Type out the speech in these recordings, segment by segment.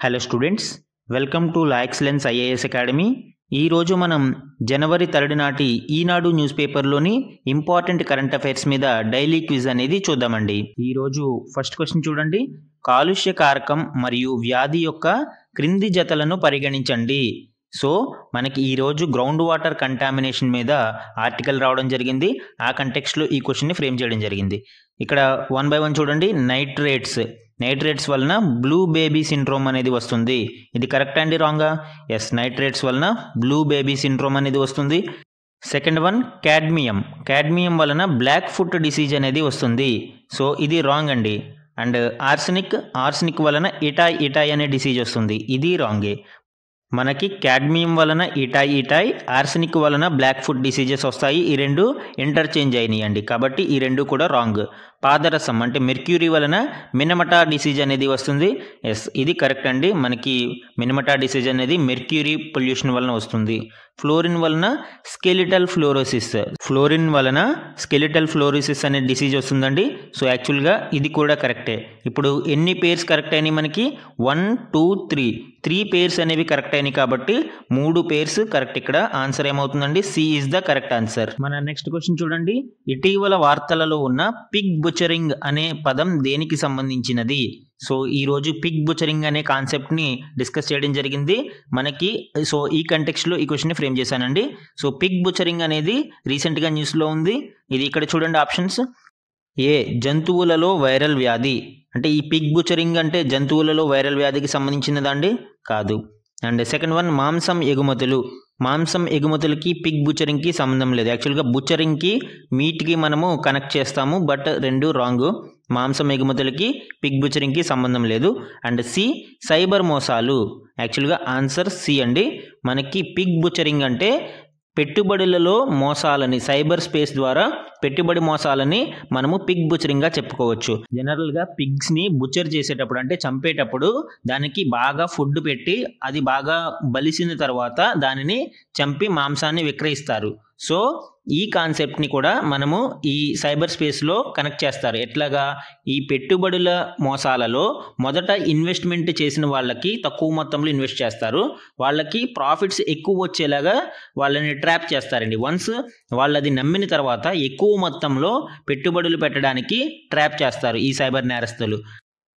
Hello students, welcome to law excellence IAS academy. ఈరోజు మనం జనవరి 3 నాటి ఈనాడు న్యూస్ పేపర్లోని ఇంపార్టెంట్ కరెంట్ అఫైర్స్ మీద డైలీ క్విజ్ అనేది చూద్దామండి. ఈరోజు ఫస్ట్ క్వశ్చన్ చూడండి. కాలుష్య కారకం మరియు వ్యాధి యొక్క క్రింది జతలను పరిగణించండి. సో మనకి ఈరోజు గ్రౌండ్ వాటర్ కంటామినేషన్ మీద ఆర్టికల్ రావడం జరిగింది. ఆ కంటెక్స్ట్లో ఈ క్వశ్చన్ని ఫ్రేమ్ చేయడం జరిగింది. ఇక్కడ 1 by 1 చూడండి. నైట్రేట్స్ వలన బ్లూ బేబీ సిండ్రోమ్ అనేది వస్తుంది. ఇది కరెక్ట్ అండి, రాంగా? ఎస్, నైట్రేట్స్ వలన బ్లూ బేబీ సిండ్రోమ్ అనేది వస్తుంది. సెకండ్ వన్, క్యాడ్మియం వలన బ్లాక్ ఫుట్ డిసీజ్ అనేది వస్తుంది. సో ఇది రాంగ్ అండి. అండ్ ఆర్సనిక్ వలన ఇటాయ్ అనే డిసీజ్ వస్తుంది. ఇది రాంగే. మనకి క్యాడ్మియం వలన ఇటాయ్, ఆర్సనిక్ వలన బ్లాక్ ఫుట్ డిసీజెస్ వస్తాయి. ఈ రెండు ఇంటర్చేంజ్ అయినాయండి, కాబట్టి ఈ రెండు కూడా రాంగ్. పాదరసం అంటే మెర్క్యూరీ వలన మినమటా డిసీజ్ అనేది వస్తుంది. ఎస్, ఇది కరెక్ట్ అండి. మనకి మినమటా డిసీజ్ అనేది మెర్క్యూరీ పొల్యూషన్ వలన వస్తుంది. ఫ్లోరిన్ వలన స్కెలిటల్ ఫ్లోరోసిస్ అనే డిసీజ్ వస్తుందండి. సో యాక్చువల్గా ఇది కూడా కరెక్టే. ఇప్పుడు ఎన్ని పేర్స్ కరెక్ట్ అయినాయి? మనకి 1, 2, 3 పేర్స్ అనేవి కరెక్ట్ అయినాయి, కాబట్టి 3 పేర్స్ కరెక్ట్. ఇక్కడ ఆన్సర్ ఏమవుతుందండి? C is the correct answer. మన నెక్స్ట్ క్వశ్చన్ చూడండి. ఇటీవల వార్తలలో ఉన్న పిగ్ బుచరింగ్ అనే పదం దేనికి సంబంధించినది? సో ఈరోజు పిగ్ బుచరింగ్ అనే కాన్సెప్ట్ని డిస్కస్ చేయడం జరిగింది మనకి. సో ఈ కంటెక్స్ట్లో ఈ క్వశ్చన్ని ఫ్రేమ్ చేశానండి. సో పిగ్ బుచరింగ్ అనేది రీసెంట్గా న్యూస్లో ఉంది. ఇది ఇక్కడ చూడండి ఆప్షన్స్. ఏ, జంతువులలో వైరల్ వ్యాధి. అంటే ఈ పిగ్ బుచరింగ్ అంటే జంతువులలో వైరల్ వ్యాధికి సంబంధించినదా అండి? కాదు. అండ్ సెకండ్ వన్, మాంసం ఎగుమతులకి పిగ్ బుచరింగ్కి సంబంధం లేదు. యాక్చువల్గా బుచరింగ్కి మీట్కి మనము కనెక్ట్ చేస్తాము, బట్ రెండు రాంగ్. మాంసం ఎగుమతులకి పిగ్ బుచరింగ్కి సంబంధం లేదు. అండ్ సి, సైబర్ మోసాలు. యాక్చువల్గా ఆన్సర్ సి అండి. మనకి పిగ్ బుచరింగ్ అంటే పెట్టుబడులలో మోసాలని, సైబర్ స్పేస్ ద్వారా పెట్టుబడి మోసాలని మనము పిగ్ బుచరింగ్గా చెప్పుకోవచ్చు. జనరల్గా పిగ్స్ని బుచర్ చేసేటప్పుడు అంటే చంపేటప్పుడు దానికి బాగా ఫుడ్ పెట్టి అది బాగా బలిసిన తర్వాత దానిని చంపి మాంసాన్ని విక్రయిస్తారు. సో ఈ కాన్సెప్ట్ని కూడా మనము ఈ సైబర్ స్పేస్లో కనెక్ట్ చేస్తారు. ఎట్లాగా? ఈ పెట్టుబడుల మోసాలలో మొదట ఇన్వెస్ట్మెంట్ చేసిన వాళ్ళకి తక్కువ మొత్తంలో ఇన్వెస్ట్ చేస్తారు. వాళ్ళకి ప్రాఫిట్స్ ఎక్కువ వచ్చేలాగా వాళ్ళని ట్రాప్ చేస్తారండి. వన్స్ వాళ్ళది నమ్మిన తర్వాత ఎక్కువ మొత్తంలో పెట్టుబడులు పెట్టడానికి ట్రాప్ చేస్తారు ఈ సైబర్ నేరస్తులు.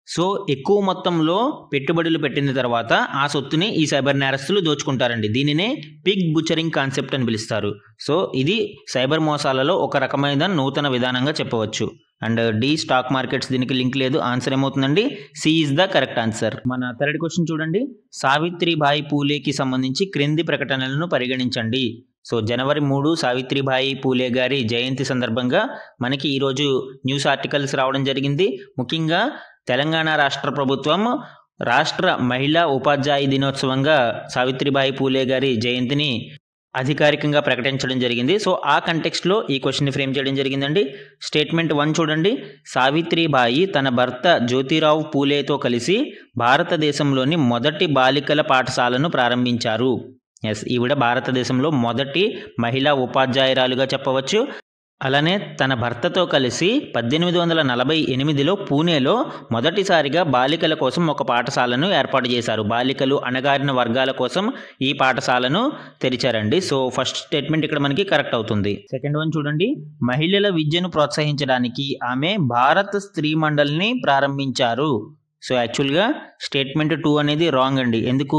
సో ఎక్కువ మొత్తంలో పెట్టుబడులు పెట్టిన తర్వాత ఆ సొత్తుని ఈ సైబర్ నేరస్తులు దోచుకుంటారండి. దీనినే పిగ్ బుచరింగ్ కాన్సెప్ట్ అని పిలుస్తారు. సో ఇది సైబర్ మోసాలలో ఒక రకమైన నూతన విధానంగా చెప్పవచ్చు. అండ్ డి, స్టాక్ మార్కెట్స్ దీనికి లింక్ లేదు. ఆన్సర్ ఏమవుతుందండి? C is the correct answer. మన థర్డ్ క్వశ్చన్ చూడండి. సావిత్రిబాయి పూలేకి సంబంధించి క్రింది ప్రకటనలను పరిగణించండి. సో జనవరి 3 సావిత్రిబాయి పూలే గారి జయంతి సందర్భంగా మనకి ఈరోజు న్యూస్ ఆర్టికల్స్ రావడం జరిగింది. ముఖ్యంగా తెలంగాణ రాష్ట్ర ప్రభుత్వం రాష్ట్ర మహిళా ఉపాధ్యాయ దినోత్సవంగా సావిత్రిబాయి పూలే గారి జయంతిని అధికారికంగా ప్రకటించడం జరిగింది. సో ఆ కంటెక్స్ట్లో ఈ క్వశ్చన్ని ఫ్రేమ్ చేయడం జరిగిందండి. స్టేట్మెంట్ 1 చూడండి. సావిత్రిబాయి తన భర్త జ్యోతిరావు పూలేతో కలిసి భారతదేశంలోని మొదటి బాలికల పాఠశాలను ప్రారంభించారు. ఎస్, ఈవిడ భారతదేశంలో మొదటి మహిళా ఉపాధ్యాయురాలుగా చెప్పవచ్చు. అలానే తన భర్తతో కలిసి 1848లో పూణేలో మొదటిసారిగా బాలికల కోసం ఒక పాఠశాలను ఏర్పాటు చేశారు. బాలికలు, అణగారిన వర్గాల కోసం ఈ పాఠశాలను తెరిచారండి. సో ఫస్ట్ స్టేట్మెంట్ ఇక్కడ మనకి కరెక్ట్ అవుతుంది. సెకండ్ వన్ చూడండి. మహిళల విద్యను ప్రోత్సహించడానికి ఆమె భారత్ స్త్రీ మండలిని ప్రారంభించారు. సో యాక్చువల్గా స్టేట్మెంట్ 2 అనేది రాంగ్ అండి. ఎందుకు?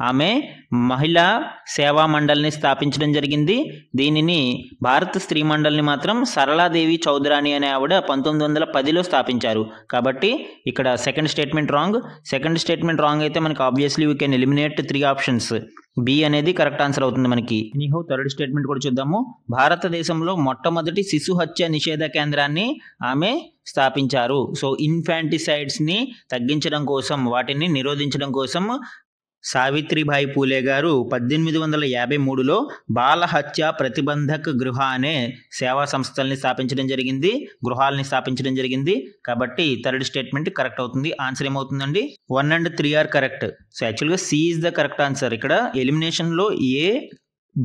ఆమె మహిళా సేవా మండలిని స్థాపించడం జరిగింది. దీనిని భారత స్త్రీ మండలిని మాత్రం సరళాదేవి చౌదరాణి అనే ఆవిడ 1910లో స్థాపించారు. కాబట్టి ఇక్కడ సెకండ్ స్టేట్మెంట్ రాంగ్ అయితే మనకి obviously we can eliminate 3 options. B అనేది కరెక్ట్ ఆన్సర్ అవుతుంది మనకి. ఎనీహౌ థర్డ్ స్టేట్మెంట్ కూడా చూద్దాము. భారతదేశంలో మొట్టమొదటి శిశు హత్య నిషేధ కేంద్రాన్ని ఆమె స్థాపించారు. సో ఇన్ఫాంటిసైడ్స్ని తగ్గించడం కోసం, వాటిని నిరోధించడం కోసం సావిత్రిబాయి పూలే గారు 1853లో బాల హత్య ప్రతిబంధక్ గృహ అనే సేవా సంస్థల్ని గృహాలని స్థాపించడం జరిగింది. కాబట్టి థర్డ్ స్టేట్మెంట్ కరెక్ట్ అవుతుంది. ఆన్సర్ ఏమవుతుందండి? 1 and 3 ఆర్ కరెక్ట్. సో యాక్చువల్గా C is the correct answer. ఇక్కడ ఎలిమినేషన్లో A,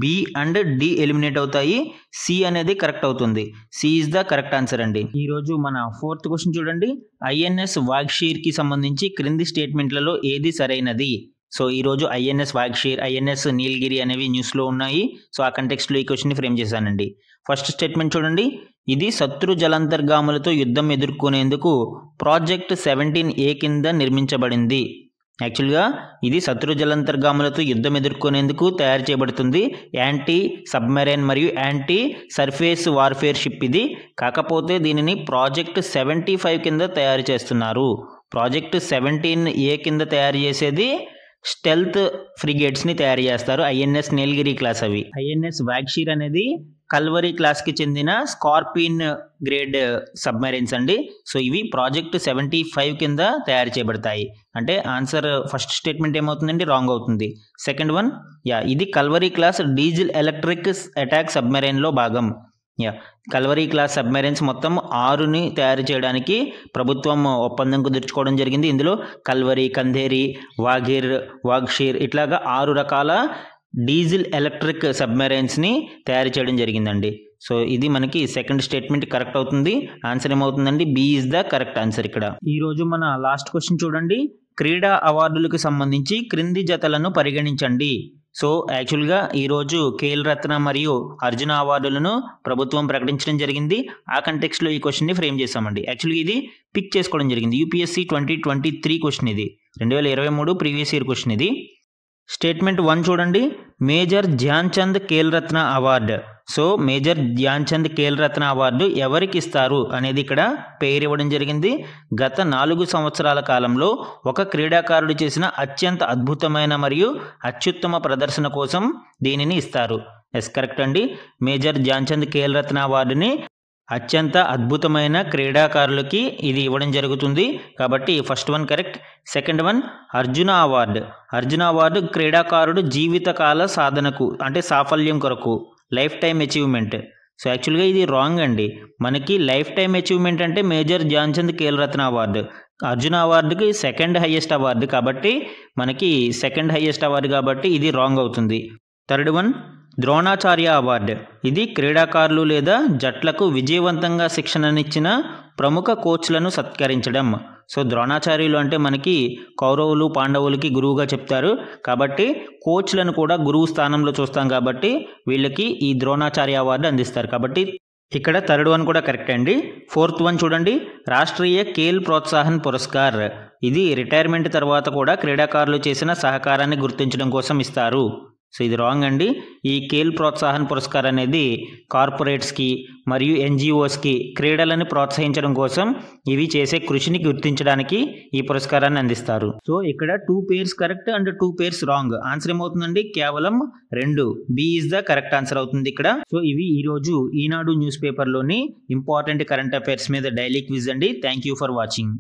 B and D eliminate అవుతాయి. సి అనేది కరెక్ట్ అవుతుంది. C is the correct answer అండి. ఈరోజు మన 4th క్వశ్చన్ చూడండి. ఐఎన్ఎస్ వాగ్షీర్కి సంబంధించి క్రింది స్టేట్మెంట్లలో ఏది సరైనది? సో ఈరోజు ఐఎన్ఎస్ వాగ్షీర్, ఐఎన్ఎస్ నీలగిరి అనేవి న్యూస్లో ఉన్నాయి. సో ఆ కంటెక్స్ట్లో ఈ క్వశ్చన్ని ఫ్రేమ్ చేశానండి. ఫస్ట్ స్టేట్మెంట్ చూడండి. ఇది శత్రు జలాంతర్గాములతో యుద్ధం ఎదుర్కొనేందుకు ప్రాజెక్ట్ 17A కింద నిర్మించబడింది. యాక్చువల్గా ఇది శత్రు జలాంతర్గాములతో యుద్ధం ఎదుర్కొనేందుకు తయారు చేయబడుతుంది. యాంటీ సబ్మెరైన్ మరియు యాంటీ సర్ఫేస్ వార్ఫేర్ షిప్ ఇది. కాకపోతే దీనిని ప్రాజెక్ట్ 75 కింద తయారు చేస్తున్నారు. ప్రాజెక్ట్ 17A కింద తయారు చేసేది స్టెల్త్ ఫ్రిగేట్స్ని తయారు చేస్తారు. ఐఎన్ఎస్ నీలగిరి క్లాస్ అవి. ఐఎన్ఎస్ వాగ్షీర్ అనేది కల్వరీ క్లాస్కి చెందిన స్కార్పిన్ గ్రేడ్ సబ్మెరైన్స్ అండి. సో ఇవి ప్రాజెక్ట్ 75 కింద తయారు చేయబడతాయి. అంటే ఆన్సర్ ఫస్ట్ స్టేట్మెంట్ ఏమవుతుందండి? రాంగ్ అవుతుంది. సెకండ్ వన్, ఇది Kalvari class diesel electric attack సబ్మెరైన్లో భాగం. కల్వరీ క్లాస్ సబ్మెరైన్స్ మొత్తం 6ని తయారు చేయడానికి ప్రభుత్వం ఒప్పందం కుదుర్చుకోవడం జరిగింది. ఇందులో కల్వరీ, కందేరి, వాఘిర్, వాగ్షీర్ ఇట్లాగా 6 రకాల డీజిల్ ఎలక్ట్రిక్ సబ్మెరైన్స్ని తయారు చేయడం జరిగిందండి. సో ఇది మనకి సెకండ్ స్టేట్మెంట్ కరెక్ట్ అవుతుంది. ఆన్సర్ ఏమవుతుందండి? B is the correct answer ఇక్కడ. ఈరోజు మన లాస్ట్ క్వశ్చన్ చూడండి. క్రీడా అవార్డులకు సంబంధించి క్రింది జతలను పరిగణించండి. సో యాక్చువల్గా ఈరోజు ఖేల్ రత్న మరియు అర్జున అవార్డులను ప్రభుత్వం ప్రకటించడం జరిగింది. ఆ కంటెక్స్ట్లో ఈ క్వశ్చన్ని ఫ్రేమ్ చేశామండి. యాక్చువల్గా ఇది పిక్ చేసుకోవడం జరిగింది. యూపీఎస్సీ 2023 క్వశ్చన్ ఇది. 2023 ప్రీవియస్ ఇయర్ క్వశ్చన్ ఇది. స్టేట్మెంట్ 1 చూడండి. Major Dhyan Chand Khel Ratna award. So major Dhyan Chand Khel Ratna award ఎవరికి ఇస్తారు అనేది ఇక్కడ పేరు ఇవ్వడం జరిగింది. గత 4 సంవత్సరాల కాలంలో ఒక క్రీడాకారుడు చేసిన అత్యంత అద్భుతమైన మరియు అత్యుత్తమ ప్రదర్శన కోసం దీనిని ఇస్తారు. ఎస్ కరెక్ట్ అండి. మేజర్ ధ్యాన్ చంద్ ఖేల్ రత్న అవార్డుని అత్యంత అద్భుతమైన క్రీడాకారులకి ఇది ఇవ్వడం జరుగుతుంది. కాబట్టి first one correct. Second one Arjuna award. Arjuna award క్రీడాకారుడు జీవితకాల సాధనకు అంటే సాఫల్యం కొరకు, లైఫ్ టైమ్ అచీవ్మెంట్. సో యాక్చువల్గా ఇది రాంగ్ అండి. మనకి లైఫ్ టైమ్ అచీవ్మెంట్ అంటే మేజర్ ధ్యాన్ చంద్ ఖేల్ రత్న అవార్డు. అర్జున అవార్డుకి సెకండ్ హైయెస్ట్ అవార్డు కాబట్టి మనకి సెకండ్ హైయెస్ట్ అవార్డు కాబట్టి ఇది రాంగ్ అవుతుంది. Third one Dronacharya award. ఇది క్రీడాకారులు లేదా జట్లకు విజయవంతంగా శిక్షణనిచ్చిన ప్రముఖ కోచ్లను సత్కరించడం. సో ద్రోణాచార్యులు అంటే మనకి కౌరవులు పాండవులకి గురువుగా చెప్తారు కాబట్టి కోచ్లను కూడా గురువు స్థానంలో చూస్తాం కాబట్టి వీళ్ళకి ఈ ద్రోణాచార్య అవార్డు అందిస్తారు. కాబట్టి ఇక్కడ థర్డ్ వన్ కూడా కరెక్ట్ అండి. ఫోర్త్ వన్ చూడండి. రాష్ట్రీయ ఖేల్ ప్రోత్సాహన్ పురస్కార్. ఇది రిటైర్మెంట్ తర్వాత కూడా క్రీడాకారులు చేసిన సహకారాన్ని గుర్తించడం కోసం ఇస్తారు. సో ఇది రాంగ్ అండి. ఈ ఖేల్ ప్రోత్సాహన్ పురస్కార్ అనేది కార్పొరేట్స్కి మరియు ఎన్జిఓస్కి క్రీడలను ప్రోత్సహించడం కోసం ఇవి చేసే కృషిని గుర్తించడానికి ఈ పురస్కారాన్ని అందిస్తారు. సో ఇక్కడ 2 pairs correct and 2 pairs wrong. Answer ఏమవుతుందండి? కేవలం 2. B is the correct answer అవుతుంది ఇక్కడ. సో ఇవి ఈరోజు ఈనాడు న్యూస్ పేపర్లోని ఇంపార్టెంట్ కరెంట్ అఫైర్స్ మీద డైలీ క్విజ్ అండి. Thank you for watching.